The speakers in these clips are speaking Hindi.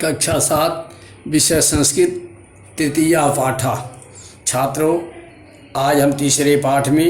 कक्षा 7 विषय संस्कृत तृतीया पाठ। छात्रों, आज हम तीसरे पाठ में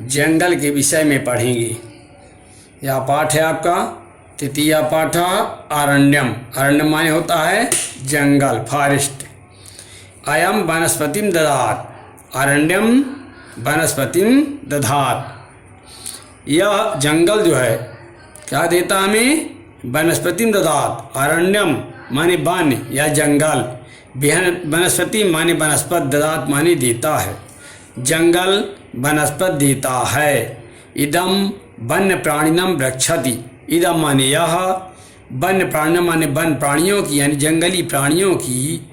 जंगल के विषय में पढ़ेंगे। यह पाठ है आपका तृतीया पाठ अरण्यम। अरण्यम माने होता है जंगल, फॉरेस्ट। अयम वनस्पतिम दधात, अरण्यम वनस्पतिम दधात। यह जंगल जो है क्या देता हमें? वनस्पतिम दधात। अरण्यम माने वन या जंगल, वनस्पति माने वनस्पत, दधात माने देता है। जंगल वनस्पत देता है। इदम वन्य प्राणिनम रक्षति। इदम माने यह, वन्य प्राणिनम माने वन प्राणियों की यानी जंगली प्राणियों की,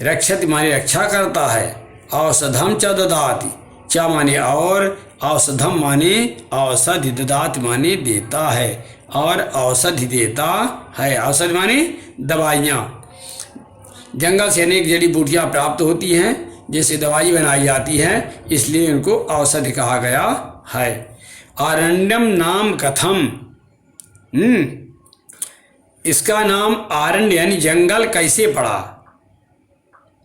रक्षति माने रक्षा करता है। औषधम च ददाति, च माने और, औषधम माने औषधि, ददाति माने देता है और औषधि देता है। औषधि माने दवाइयाँ। जंगल से अनेक जड़ी बूटियाँ प्राप्त होती हैं जिससे दवाई बनाई जाती है, इसलिए उनको औषधि कहा गया है। अरण्यम नाम कथम, इसका नाम आरण्य यानी जंगल कैसे पड़ा?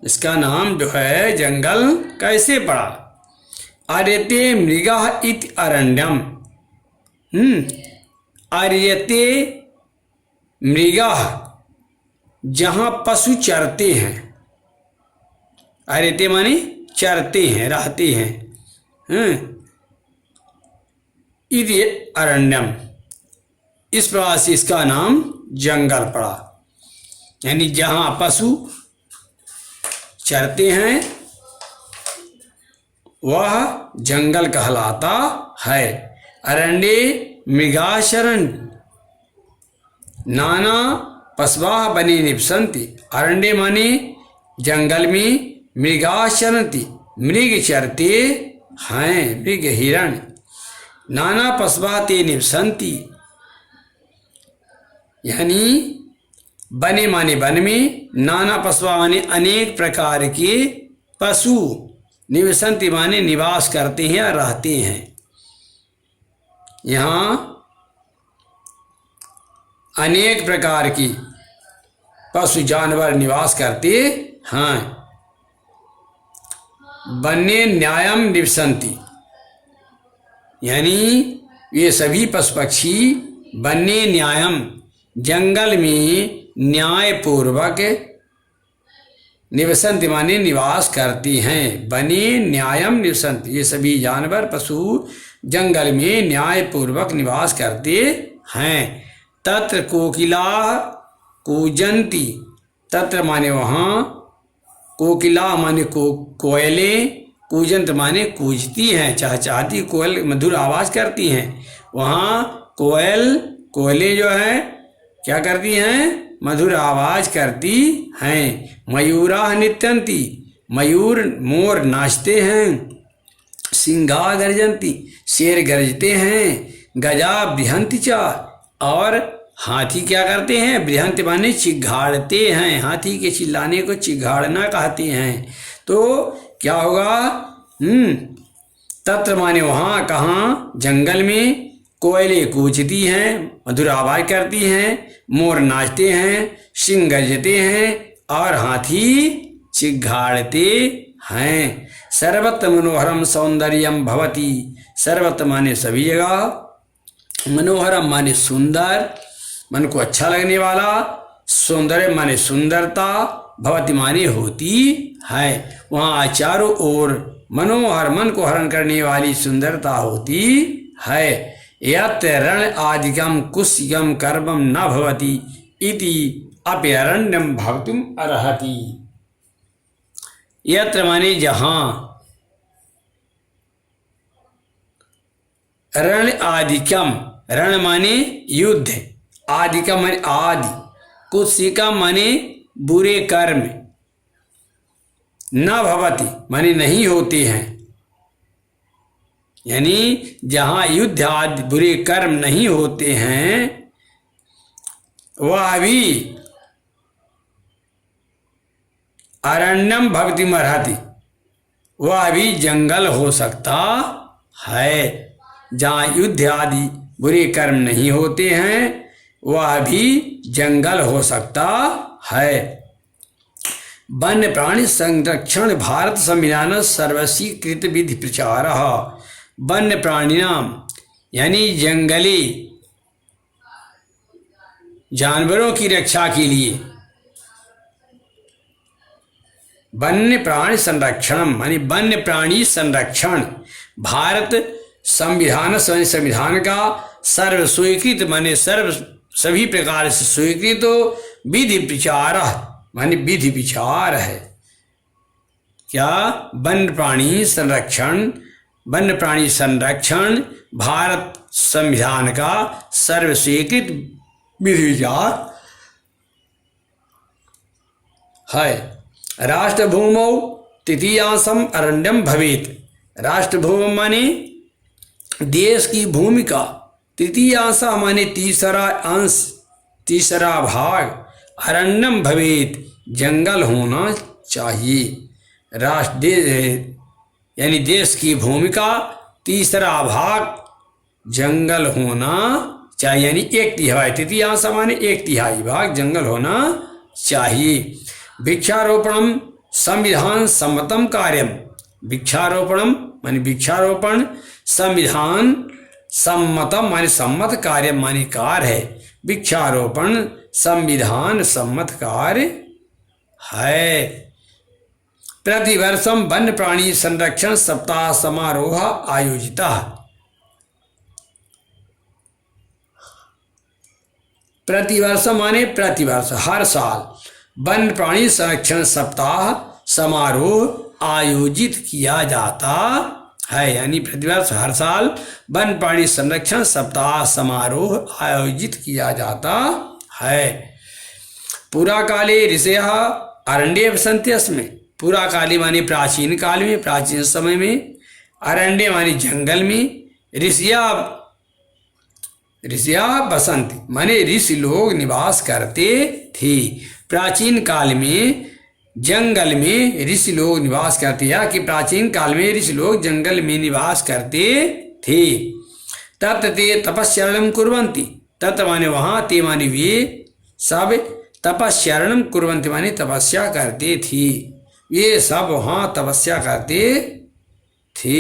इसका नाम जो है जंगल कैसे पड़ा? आर्यते मृगः इति अरण्यम। आर्यते मृगः, जहाँ पशु चरते हैं। आर्यते माने चरते हैं, रहते हैं। इति अरण्यम, इस प्रकार से इसका नाम जंगल पड़ा। यानी जहाँ पशु चरते हैं वह जंगल कहलाता है। अरण्ये मृगाशरण नाना पशवः वने निवसन्ति। अरण्य माने जंगल में, मृगाशरन्ति मृग चरते हैं, मृग हिरण। नाना पशवः ते निवसन्ति यानी वने माने वन में, नाना पशवः माने अनेक प्रकार के पशु, निवसन्ति माने निवास करते हैं या रहते हैं। यहाँ अनेक प्रकार की पशु जानवर निवास करते हैं। वन्य न्यायम निवसन्ति यानी ये सभी पशु पक्षी वन्य न्यायम, जंगल में न्यायपूर्वक, निवसन्ति माने निवास करती हैं। वने न्यायम निवसन्ति, ये सभी जानवर पशु जंगल में न्यायपूर्वक निवास करते हैं। तत्र कोकिला कूजन्ति, तत्र माने वहाँ, कोकिला माने कोयले, कूजंत माने कूजती हैं, चहचहाती, कोयल मधुर आवाज़ करती हैं। वहाँ कोयले जो है क्या करती हैं? मधुर आवाज करती हैं। मयूरा नृत्यन्ति, मयूर मोर नाचते हैं। सिंहा गर्जन्ति, शेर गरजते हैं। गजा बृहन्ति च, और हाथी क्या करते हैं? बृहन्ति माने चिघाड़ते हैं, हाथी के चिल्लाने को चिघाड़ना कहते हैं। तो क्या होगा? तत्र माने वहाँ, कहाँ? जंगल में। कोयले कूजती हैं, मधुर आवाज करती हैं। मोर नाचते हैं, सिंह गरजते हैं और हाथी चिघाड़ते हैं। सर्वत्र मनोहरम सौंदर्यम भवति, सर्वत्र माने सभी जगह, मनोहरम माने सुंदर, मन को अच्छा लगने वाला, सौंदर्य माने सुंदरता, भवति माने होती है। वहाँ चारों ओर मनोहर, मन को हरण करने वाली सुंदरता होती है। यत् रण आदिकम कुस्यम कर्मम न भवति इति अप्यरण्यम भवितुम अर्हति। यत्र माने जहाँ, रण आदिकम, रण माने युद्ध, आदिकम माने आदि, कुस्यकम माने बुरे कर्म, न भवति माने नहीं होते हैं। यानी जहाँ युद्ध आदि बुरे कर्म नहीं होते हैं वह भी अरण्यम भवितुम अर्हति, वह भी जंगल हो सकता है। जहाँ युद्ध आदि बुरे कर्म नहीं होते हैं वह भी जंगल हो सकता है। वन्य प्राणी संरक्षण भारत संविधान सर्वस्वीकृत विधि प्रचार। वन्य प्राणिनां यानी जंगली जानवरों की रक्षा के लिए वन्य प्राणी संरक्षण मानी वन्य प्राणी संरक्षण भारत संविधान का सर्व स्वीकृत माने सभी प्रकार से स्वीकृत विधि विचार माने विधि विचार है। क्या? वन्य प्राणी संरक्षण भारत संविधान का सर्व स्वीकृत विधि विचार है। राष्ट्रभूमौ तृतीयांशम अरण्यम भवेत्। राष्ट्रभूमि माने देश की भूमि का तृतीयांश माने तीसरा भाग अरण्यम भवेत् जंगल होना चाहिए। यानी देश की भूमि का तीसरा भाग जंगल होना चाहिए, यानी 1/3 तृतीयांश माने 1/3 भाग जंगल होना चाहिए। वृक्षारोपणम संविधान सम्मतम कार्यम। वृक्षारोपणम माने वृक्षारोपण संविधान सम्मतम माने सम्मत कार्य माने कार्य है। वृक्षारोपण संविधान सम्मत कार्य है। प्रतिवर्षम वन्य प्राणी संरक्षण सप्ताह समारोह आयोजित। प्रतिवर्ष माने प्रतिवर्ष हर साल वन्य प्राणी संरक्षण सप्ताह समारोह आयोजित किया जाता है। यानी प्रतिवर्ष हर साल वन्य प्राणी संरक्षण सप्ताह समारोह आयोजित किया जाता है। पुरा काले ऋषयः अरण्ये वसन्ति अस्मि। पुरा काले माने प्राचीन काल में, प्राचीन समय में, अरण्य माने जंगल में, ऋषिया बसंती माने ऋषि लोग निवास करते थे। प्राचीन काल में जंगल में ऋषि लोग निवास करते या कि प्राचीन काल में ऋषि लोग जंगल में निवास करते थे। तत्र ते तपस्यारणं कुर्वन्ति। तत्र माने वहाँ, ते माने वे सब, तपस्यारणं कुर्वन्ति माने तपस्या करते थे। ये सब वहाँ तपस्या करते थे।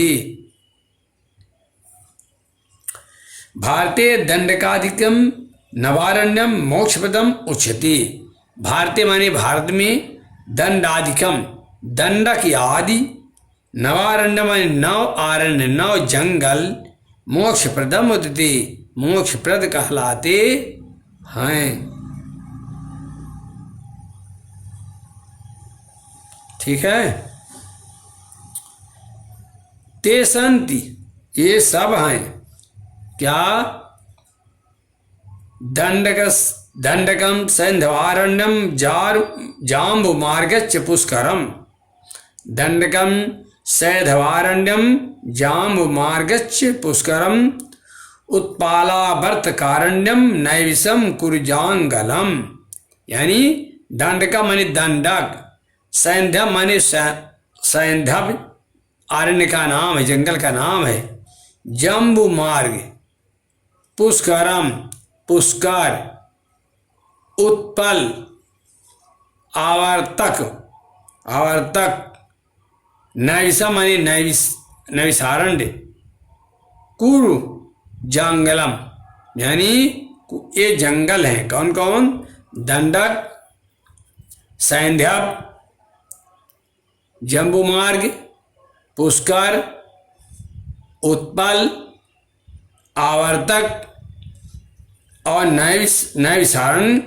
भारते दंडकाधिकम नवारण्यम मोक्षप्रदम उच्यते। भारते माने भारत में दंडाधिकम दंडक आदि, नवारण्य माने नव आरण्य नव जंगल, मोक्षप्रदम उच्यते मोक्षप्रद कहलाते हैं। ठीक है। ते संति ये सब हैं। क्या? दंडकम सैंधवारण्यम जाम्बु मार्गच्च पुष्करम। दंडकम सैंधवारण्यम जाम्बु मार्गच्च पुष्करम उत्पालावर्तकारण्यम नैविषम कुरजांगलम। यानी दंडका माने दंडक, सैंधव माने सैंधव आरण्य का नाम है, जंगल का नाम है। जम्बू मार्ग, पुष्करम पुष्कर, उत्पल आवर्तक नैविषा माने नैविषारण्य, कुरु जंगलम यानी ये जंगल हैं। कौन कौन? दंडक, सैंधव, जम्बू मार्ग, पुष्कर, उत्पल, आवर्तक और नैविषारण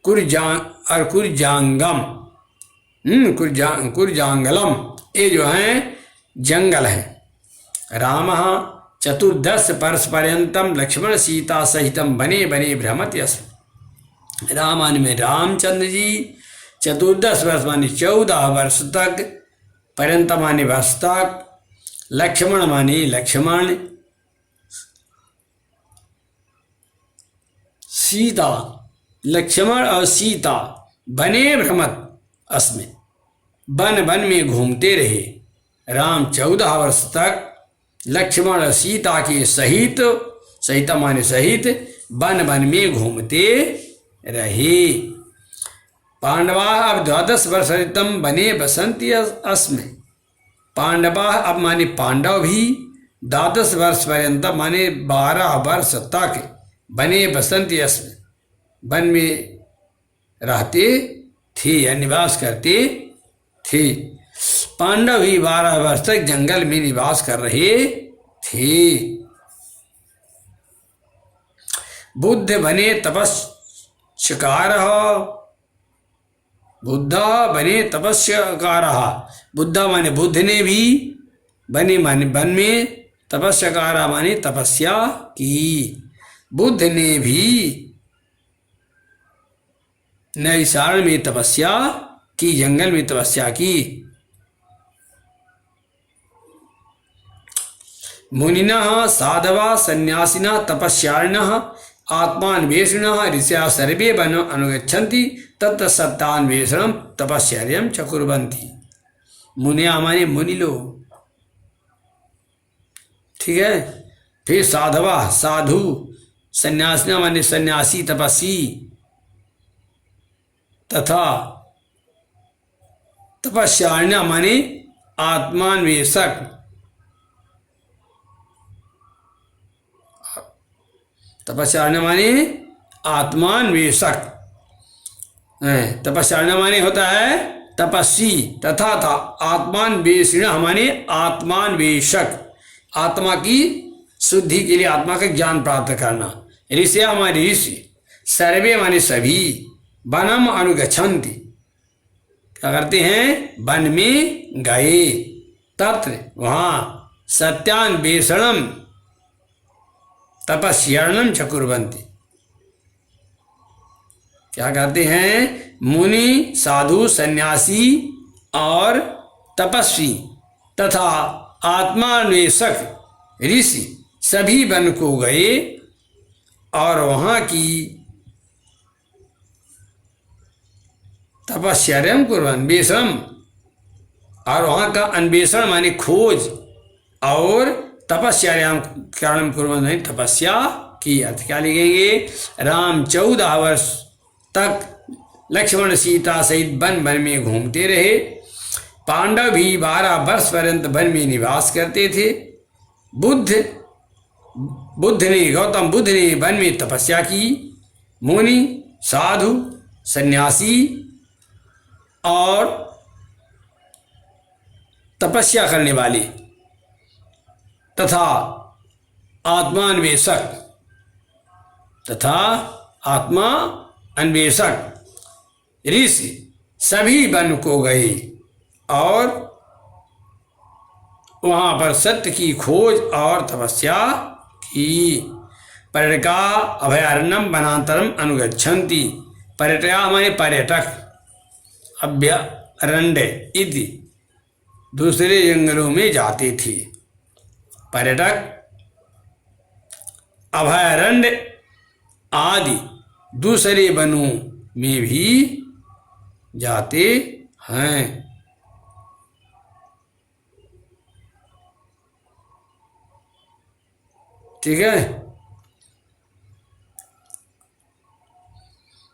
कुरजांगम कुरजांगलम, ये जो हैं जंगल हैं। राम चतुर्दश वर्ष पर्यंतम लक्ष्मण सीता सहितम बने बने भ्रमति अस्म। रामायण में रामचंद्र जी 14 वर्ष माने 14 वर्ष तक, पर्यंत माने वर्ष तक, लक्ष्मण माने लक्ष्मण, सीता, लक्ष्मण और सीता बने भ्रमत अस्मि, वन वन में घूमते रहे। राम 14 वर्ष तक लक्ष्मण और सीता के सहित, सहिता माने सहित, वन वन में घूमते रहे। पांडवा अब 12 वर्षम बने बसंती अस्म। पांडवा अब माने पांडव भी 12 वर्ष पर्यंत माने 12 वर्ष तक बने बसंती अस्म वन में रहते थे या निवास करते थे। पांडव ही 12 वर्ष तक जंगल में निवास कर रहे थे। बुद्ध बने तपस्कार। बुद्ध बने तपस्कार। बुद्ध माने बुद्ध ने भी, बने माने वन में, तपस्कार माने तपस्या की। बुद्ध ने भी नैसारण में तपस्या की, जंगल में तपस्या की। मुनिनः साधवा सन्यासिनः तपस्यार्णः आत्मान्वेषिणः ऋषयः सर्वे वनम् अनुगच्छन्ति तत्र सत्तान्वेषणं तपश्चर्यं च कुर्वन्ति। मुनिया माने मुनि लोग, ठीक है। फिर साधवा साधु, सन्यासिना माने सन्यासी तपस्वी, तथा तपस्यार्णा माने आत्मान्वेषक। तपस्यार्णा माने आत्मान्वेषक। तपस्यार्णा माने होता है तपस्वी, तथा था आत्मान्वेषिण माने आत्मान्वेषक, आत्मा की शुद्धि के लिए, आत्मा का ज्ञान प्राप्त करना। ऋषि हमारे ऋषि, सर्वे माने सभी, वनम अनुगच्छन्ति क्या करते हैं, वन में गए, तत्र वहाँ, सत्यान्वेषणम तपस्यार्णम च कुर्वन्ति क्या कहते हैं, मुनि साधु सन्यासी और तपस्वी तथा आत्मान्वेषक ऋषि सभी वन को गए और वहाँ की तपस्यार्यम कुर्वन् अन्वेषण, और वहाँ का अन्वेषण माने खोज, और तपस्यार्यम कारणम कुर्वन् माने तपस्या की। अर्थ क्या लिखेंगे, राम 14 वर्ष तक लक्ष्मण सीता सहित वन वन में घूमते रहे। पांडव भी 12 वर्ष पर्यंत वन में निवास करते थे। गौतम बुद्ध ने वन में तपस्या की। मुनि साधु सन्यासी और तपस्या करने वाले तथा आत्मा अन्वेषक ऋषि सभी वन को गए और वहाँ पर सत्य की खोज और तपस्या की। पर्यटका अभयारण्यम वनांतरम अनुगच्छन्ति। पर्यटका माने पर्यटक, अभयारण्य इति दूसरे जंगलों में जाते थे। पर्यटक अभयारण्य आदि दूसरे वनों में भी जाते हैं। ठीक है,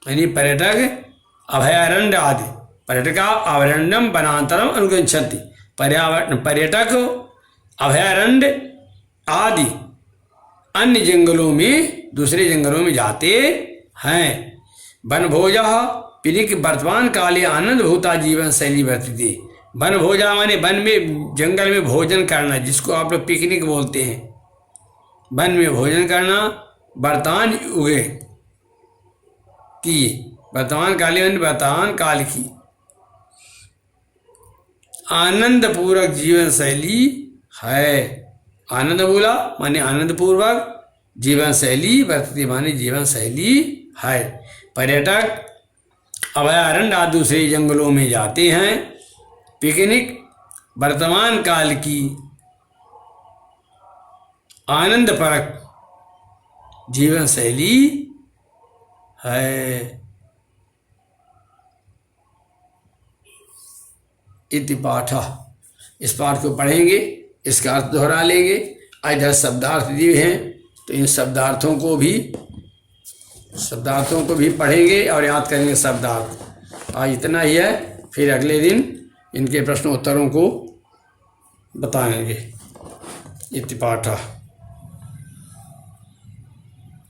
यानी पर्यटक अभयारण्य आदि, पर्यटका अभयारण्यम वनांतरम अनुगच्छन्ति। पर्यटक अभयारण्य आदि अन्य जंगलों में, दूसरे जंगलों में जाते हैं। वनभोजः पिनिक वर्तमान काले आनंद भूता जीवन शैली वर्तते। वनभोजा माने वन में, जंगल में भोजन करना, जिसको आप लोग पिकनिक बोलते हैं। वन में भोजन करना वर्तमान युगे की, वर्तमान काले वर्तमान काल की आनंद पूर्वक जीवन शैली है। आनंद बोला माने आनंद पूर्वक, जीवन शैली वर्तते माने जीवन शैली है। पर्यटक अभयारण्य आदि दूसरे जंगलों में जाते हैं। पिकनिक वर्तमान काल की आनंद परक जीवन शैली है। इति पाठ, इस पाठ को पढ़ेंगे, इसका अर्थ दोहरा लेंगे। इधर शब्दार्थ दिए हैं तो इन शब्दार्थों को भी पढ़ेंगे और याद करेंगे शब्दार्थ। आज इतना ही है, फिर अगले दिन इनके प्रश्नोत्तरों को बताएंगे। इति पाठः।